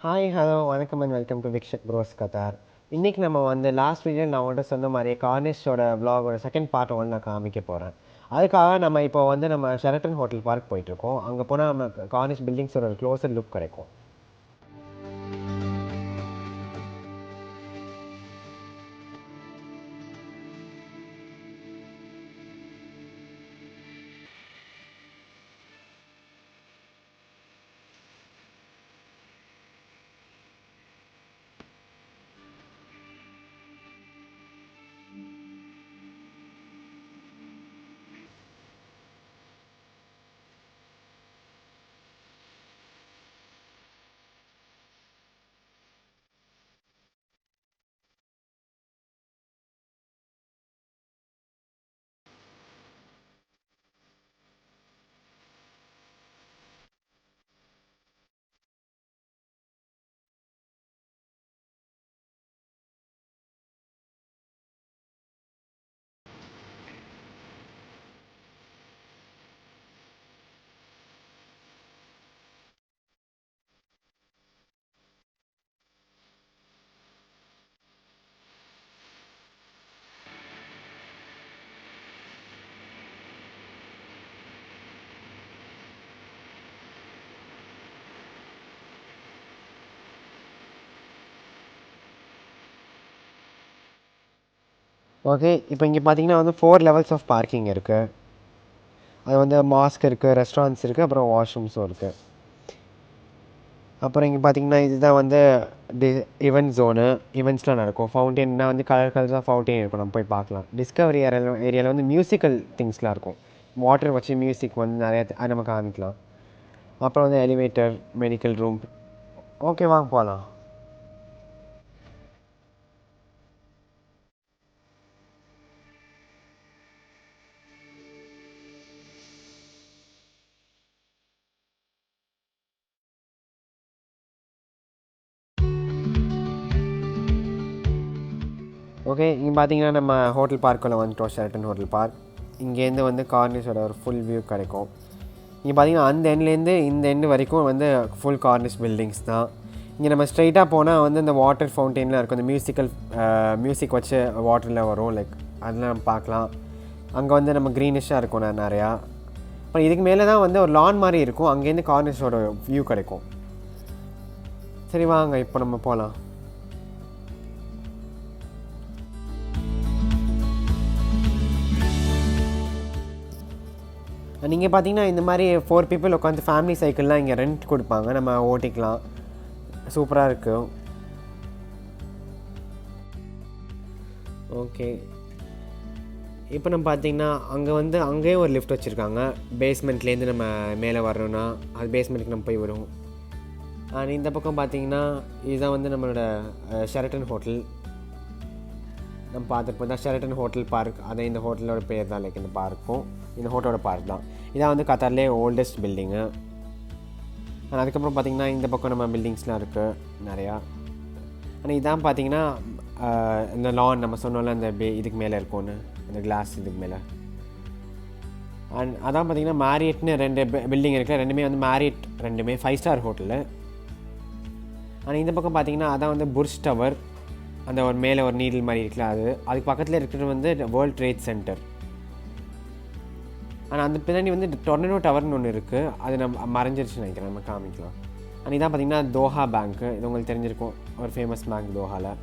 Hi hello வணக்கம் and welcome to விக்ஷக் bros Qatar. இன்றைக்கி நம்ம வந்து லாஸ்ட் வீடியோ நான் உங்கள்கிட்ட சொன்ன மாதிரி கார்னிஷோட விலாகோட செகண்ட் பார்ட் வந்து நான் காமிக்க போகிறேன். அதுக்காக நம்ம இப்போ வந்து நம்ம ஷெரட்டன் ஹோட்டல் பார்க் போயிட்டுருக்கோம். அங்கே போனால் நம்ம கார்னிஷ் பில்டிங்ஸோட ஒரு க்ளோசர் லுக் கிடைக்கும். ஓகே, இப்போ இங்கே பார்த்தீங்கன்னா வந்து 4 லெவல்ஸ் ஆஃப் பார்க்கிங் இருக்குது. அது வந்து மாஸ்க் இருக்குது, ரெஸ்டாரண்ட்ஸ் இருக்குது, அப்புறம் வாஷ்ரூம்ஸும் இருக்குது. அப்புறம் இங்கே பார்த்தீங்கன்னா இதுதான் வந்து ஈவெண்ட் ஜோனு. ஈவெண்ட்ஸ்லாம் நடக்கும். ஃபவுண்டெயின்னா வந்து கலர் கலர்ஸாக ஃபவுண்டெயின் இருக்கும், நம்ம போய் பார்க்கலாம். டிஸ்கவரி ஏரியாவில் வந்து மியூசிக்கல் திங்ஸ்லாம் இருக்கும். வாட்டர் வச்சு மியூசிக் வந்து நிறையா அது நம்ம காமிக்கலாம். அப்புறம் வந்து எலிவேட்டர், மெடிக்கல் ரூம். ஓகே, வாங்க போகலாம். ஓகே, இங்கே பார்த்தீங்கன்னா நம்ம ஹோட்டல் பார்க்குள்ளே வந்துட்டோம். Sheraton hotel park. இங்கேருந்து வந்து கார்னிஷோட ஒரு ஃபுல் வியூ கிடைக்கும். இங்கே பார்த்தீங்கன்னா அந்த எண்ட்லேருந்து இந்த எண்டு வரைக்கும் வந்து ஃபுல் கார்னிஷ் பில்டிங்ஸ் தான். இங்கே நம்ம ஸ்ட்ரைட்டாக போனால் வந்து இந்த வாட்டர் ஃபவுண்டெயின்லாம் இருக்கும். இந்த மியூசிக் வச்சு வாட்டரில் வரும், லைக் அதெல்லாம் நம்ம பார்க்கலாம். அங்கே வந்து நம்ம க்ரீனிஷாக இருக்கும் நிறையா. அப்புறம் இதுக்கு மேலே தான் வந்து ஒரு லான் மாதிரி இருக்கும். அங்கேருந்து கார்னிஷோட வியூ கிடைக்கும். சரி வாங்க, இப்போ நம்ம போகலாம். நீங்கள் பார்த்தீங்கன்னா இந்த மாதிரி 4 பீப்புள் உட்காந்து ஃபேமிலி சைக்கிள்லாம் இங்கே ரெண்ட் கொடுப்பாங்க, நம்ம ஓட்டிக்கலாம். சூப்பராக இருக்கும். ஓகே, இப்போ நம்ம பார்த்தீங்கன்னா அங்கேயே ஒரு லிஃப்ட் வச்சுருக்காங்க. பேஸ்மெண்ட்லேருந்து நம்ம மேலே வரணும்னா அது பேஸ்மெண்ட்டுக்கு நம்ம போய் வரும். இந்த பக்கம் பார்த்தீங்கன்னா இதுதான் வந்து நம்மளோட ஷெரட்டன் ஹோட்டல். நம்ம பார்த்துட்டு தான் ஷெரட்டன் ஹோட்டல் பார்க். அதே இந்த ஹோட்டலோட பேர் தான், லைக் இந்த பார்க்கும் இந்த ஹோட்டலோட பார்க் தான். இதான் வந்து கத்தார்லேயே ஓல்டஸ்ட் பில்டிங்கு. அதுக்கப்புறம் பார்த்திங்கன்னா இந்த பக்கம் நம்ம பில்டிங்ஸ்லாம் இருக்குது நிறையா. ஆனால் இதான் பார்த்திங்கன்னா இந்த லான் நம்ம சொன்னோம்ல, அந்த இதுக்கு மேலே இருக்கும்னு, அந்த கிளாஸ் இதுக்கு மேலே. அதான் பார்த்திங்கன்னா மேரியட்னு 2 பில்டிங் இருக்குது. ரெண்டுமே வந்து மேரியட், ரெண்டுமே 5 ஸ்டார் ஹோட்டலு. ஆனால் இந்த பக்கம் பார்த்திங்கன்னா அதான் வந்து புர்ஜ் டவர், அந்த ஒரு மேலே ஒரு நீடில் மாதிரி இருக்குல்ல, அதுக்கு பக்கத்தில் இருக்கிறது வந்து வேர்ல்ட் ட்ரேட் சென்டர். ஆனால் அந்த பின்னாடி வந்து டொர்னடோ டவர்னு ஒன்று இருக்குது. அது நம்ம மறைஞ்சிருச்சுன்னு நினைக்கிறேன், நம்ம காமிக்கலாம். ஆனால் இதான் பார்த்திங்கன்னா தோஹா பேங்க்கு. இது உங்களுக்கு தெரிஞ்சிருக்கும், ஒரு ஃபேமஸ் பேங்க் தோஹாவில்.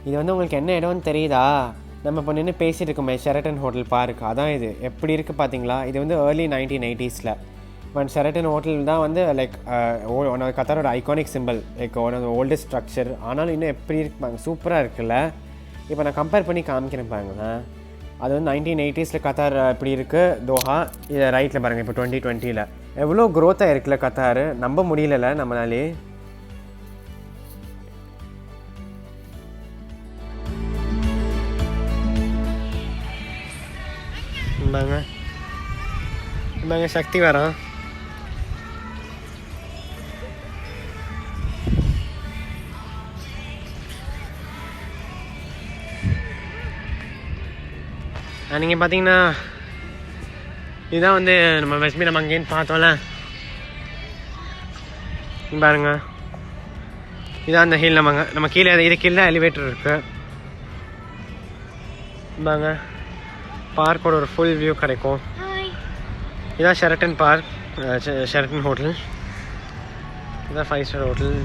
இது வந்து உங்களுக்கு என்ன இடம்னு தெரியுதா? நம்ம இப்போ நின்று பேசிகிட்டு இருக்கோமே ஷெரட்டன் ஹோட்டல் பார்க், அதான் இது. எப்படி இருக்குது பார்த்தீங்களா? இது வந்து early 1980s. But Sheraton hotel தான் வந்து லைக் ஒன் ஆஃப் கத்தாரோட iconic simple, like one of the oldest structure. ஆனாலும் இன்னும் எப்படி இருப்பாங்க, சூப்பராக இருக்குல்ல. இப்போ நான் கம்பேர் பண்ணி காமிக்கிறேன் பாருங்களேன். அது வந்து 1980s கத்தார் இப்படி இருக்குது தோஹா. இதை ரைட்டில் பாருங்கள், இப்போ 2020 எவ்வளோ க்ரோத்தாக இருக்குல்ல கத்தார். நம்ப முடியல நம்மளாலே. இந்தாங்க சக்தி வரோம். நீங்கள் பார்த்தீங்கன்னா இதுதான் வந்து நம்ம வெஸ்ட்மி நம்ம அங்கேன்னு பார்த்தோம்ல, பாருங்க, இதான் அந்த ஹில். நம்ம கீழே இது கீழே எலிவேட்டர் இருக்குது. பாருங்க, பார்க்கோட ஒரு ஃபுல் வியூ கிடைக்கும். இதான் ஷெரட்டன் பார்க், ஷெரட்டன் ஹோட்டல். இதான் 5 ஸ்டார் ஹோட்டல்.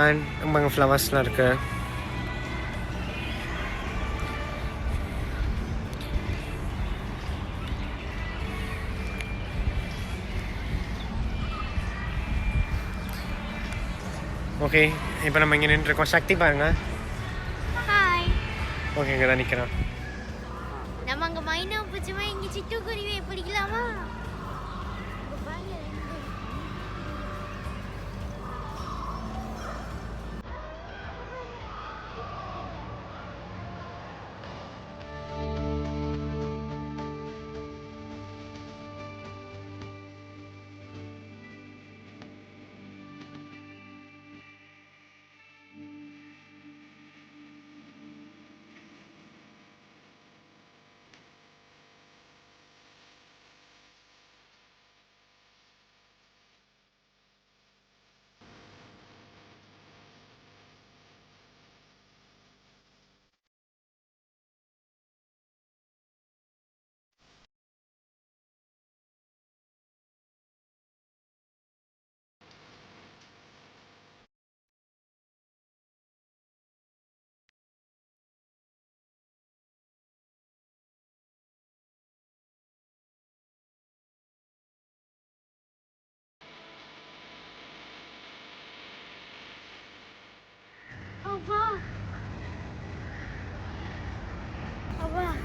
அண்ட் அங்கே ஃப்ளவர்ஸ்லாம் இருக்குது. ஓகே, இப்போ நம்ம இங்கே நின்றுருக்கோம். சக்தி பாருங்க. ஓகே, இங்கே தான் நிற்கிறோம். நம்ம அங்கே மைனா பூச்சிமா இங்கே சிட்டுக்குருவியை பிடிக்கலாமா?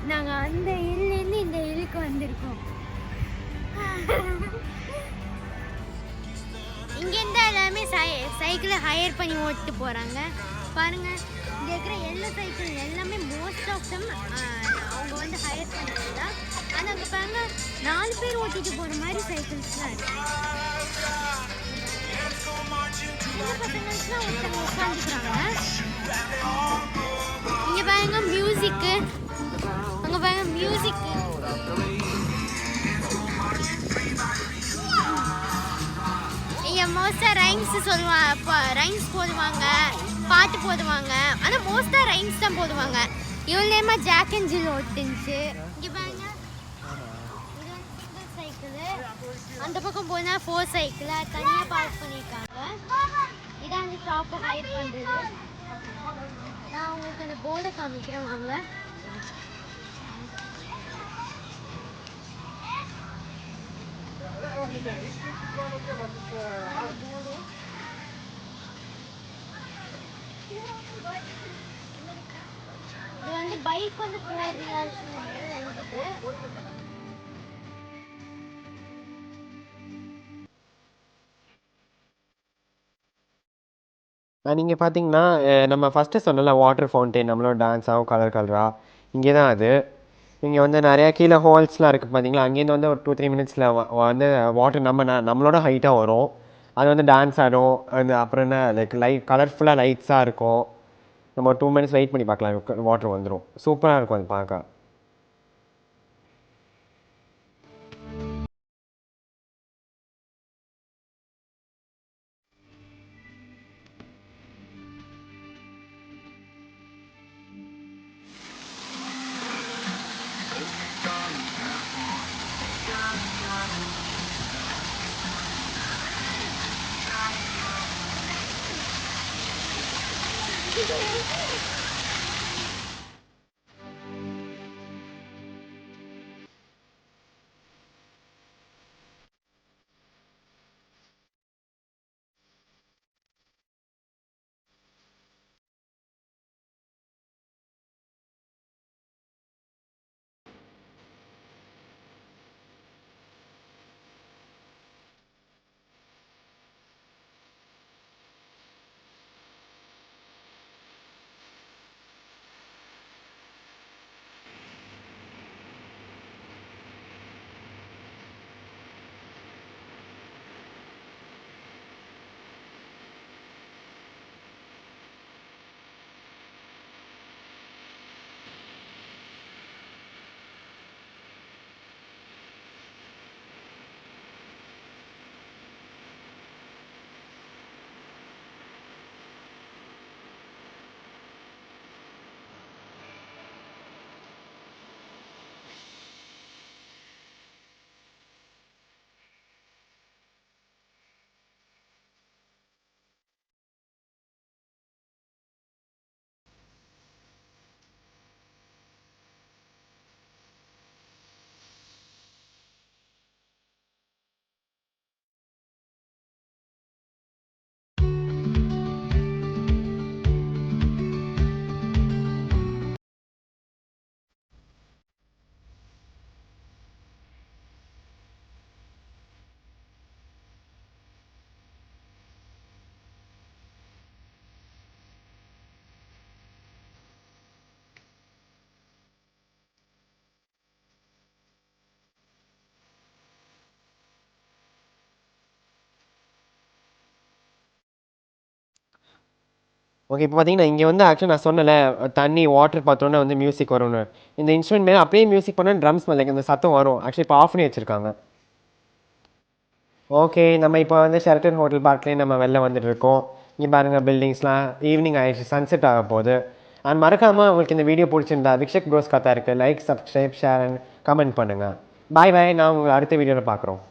நாங்கள் அந்த ஹில்லேருந்து இந்த ஹில்லுக்கு வந்திருக்கோம். இங்கேருந்து எல்லாருமே சைக்கிளை ஹையர் பண்ணி ஓட்டிட்டு போகிறாங்க. பாருங்கள், இங்கே இருக்கிற எல்லா சைக்கிள் எல்லாமே மோஸ்ட் ஆஃப் தம் அவங்க வந்து ஹையர் பண்ணுறது தான். ஆனால் அங்கே பாருங்க, 4 பேர் ஓட்டிட்டு போகிற மாதிரி சைக்கிள்ஸ்லாம் இருக்குது. சின்ன பசங்களுக்குலாம் ஒருத்தவங்க உட்காந்துக்கிறாங்க. இங்கே பாருங்க மியூசிக்கு, அங்கே பாருங்க மியூசிக்கு. இங்கே மோஸ்ட்டாக ரைம்ஸ் சொல்லுவாங்க, ரைம்ஸ் போடுவாங்க, பாட்டு போடுவாங்க. ஆனால் மோஸ்ட்டாக ரைம்ஸ் தான் போடுவாங்க. இவ்வளோ நேரமாக ஜாக் அண்ட் ஜில் ஓட்டுச்சு. இங்கே பாருங்க, இது வந்து சிங்கிள் சைக்கிளு. அந்த பக்கம் போனால் 4 சைக்கிளை தனியாக பார்க் பண்ணியிருக்காங்க. இதான் வந்து ஷாப்பை ஹைட் பண்ணுறது. நான் உங்களுக்கு அந்த போர்டை காமிக்கிறேன் வாங்க. இது வந்து பைக் வந்து போடுறீங்கன்னு நீங்கள் பார்த்தீங்கன்னா, நம்ம ஃபஸ்ட்டு சொன்னல வாட்டர் ஃபவுண்டெயின், நம்மளோட டான்ஸ் ஆகும் கலர் கலராக. இங்கே தான் அது. இங்கே வந்து நிறையா கீழே ஹோல்ஸ்லாம் இருக்குது பார்த்தீங்களா? அங்கேருந்து வந்து ஒரு 2-3 மினிட்ஸில் வந்து வாட்டர் நம்மளோட ஹைட்டாக வரும். அது வந்து டான்ஸ் ஆடும். அந்த அப்புறம் என்ன, லைக் கலர்ஃபுல்லாக லைட்ஸாக இருக்கும். நம்ம ஒரு 2 மினிட்ஸ் வெயிட் பண்ணி பார்க்கலாம், வாட்டர் வந்துடும். சூப்பராக இருக்கும் அது பார்க்க. ஓகே. இப்போ பார்த்தீங்கன்னா, இங்கே வந்து ஆக்சுவலா நான் சொன்னேன்ல, தண்ணி, வாட்டர் பார்த்தோன்னே வந்து மியூசிக் வரும்னு. இந்த இன்ஸ்ட்ருமெண்ட் மேல அப்படியே மியூசிக் பண்ணா ட்ரம்ஸ் லைக் இந்த சத்தம் வரும். ஆக்சுவலி இப்போ ஆஃப் பண்ணி வச்சிருக்காங்க. ஓகே. நம்ம இப்போ வந்து ஷெரட்டன் ஹோட்டல் பார்க்லேயே நம்ம வெளில வந்துட்டு இருக்கோம். இங்கே பாருங்க பில்டிங்ஸ்லாம் ஈவினிங் ஆயிடுச்சு. சன்செட் ஆக போகுது. அண்ட் மறக்காம உங்களுக்கு இந்த வீடியோ பிடிச்சிருந்தா விக்ஷக் ப்ரோஸ் கத்தா இருக்கு. Like, subscribe, share and comment பண்ணுங்க. பாய் பாய். நான் உங்களை அடுத்த வீடியோவில் பார்க்குறோம்.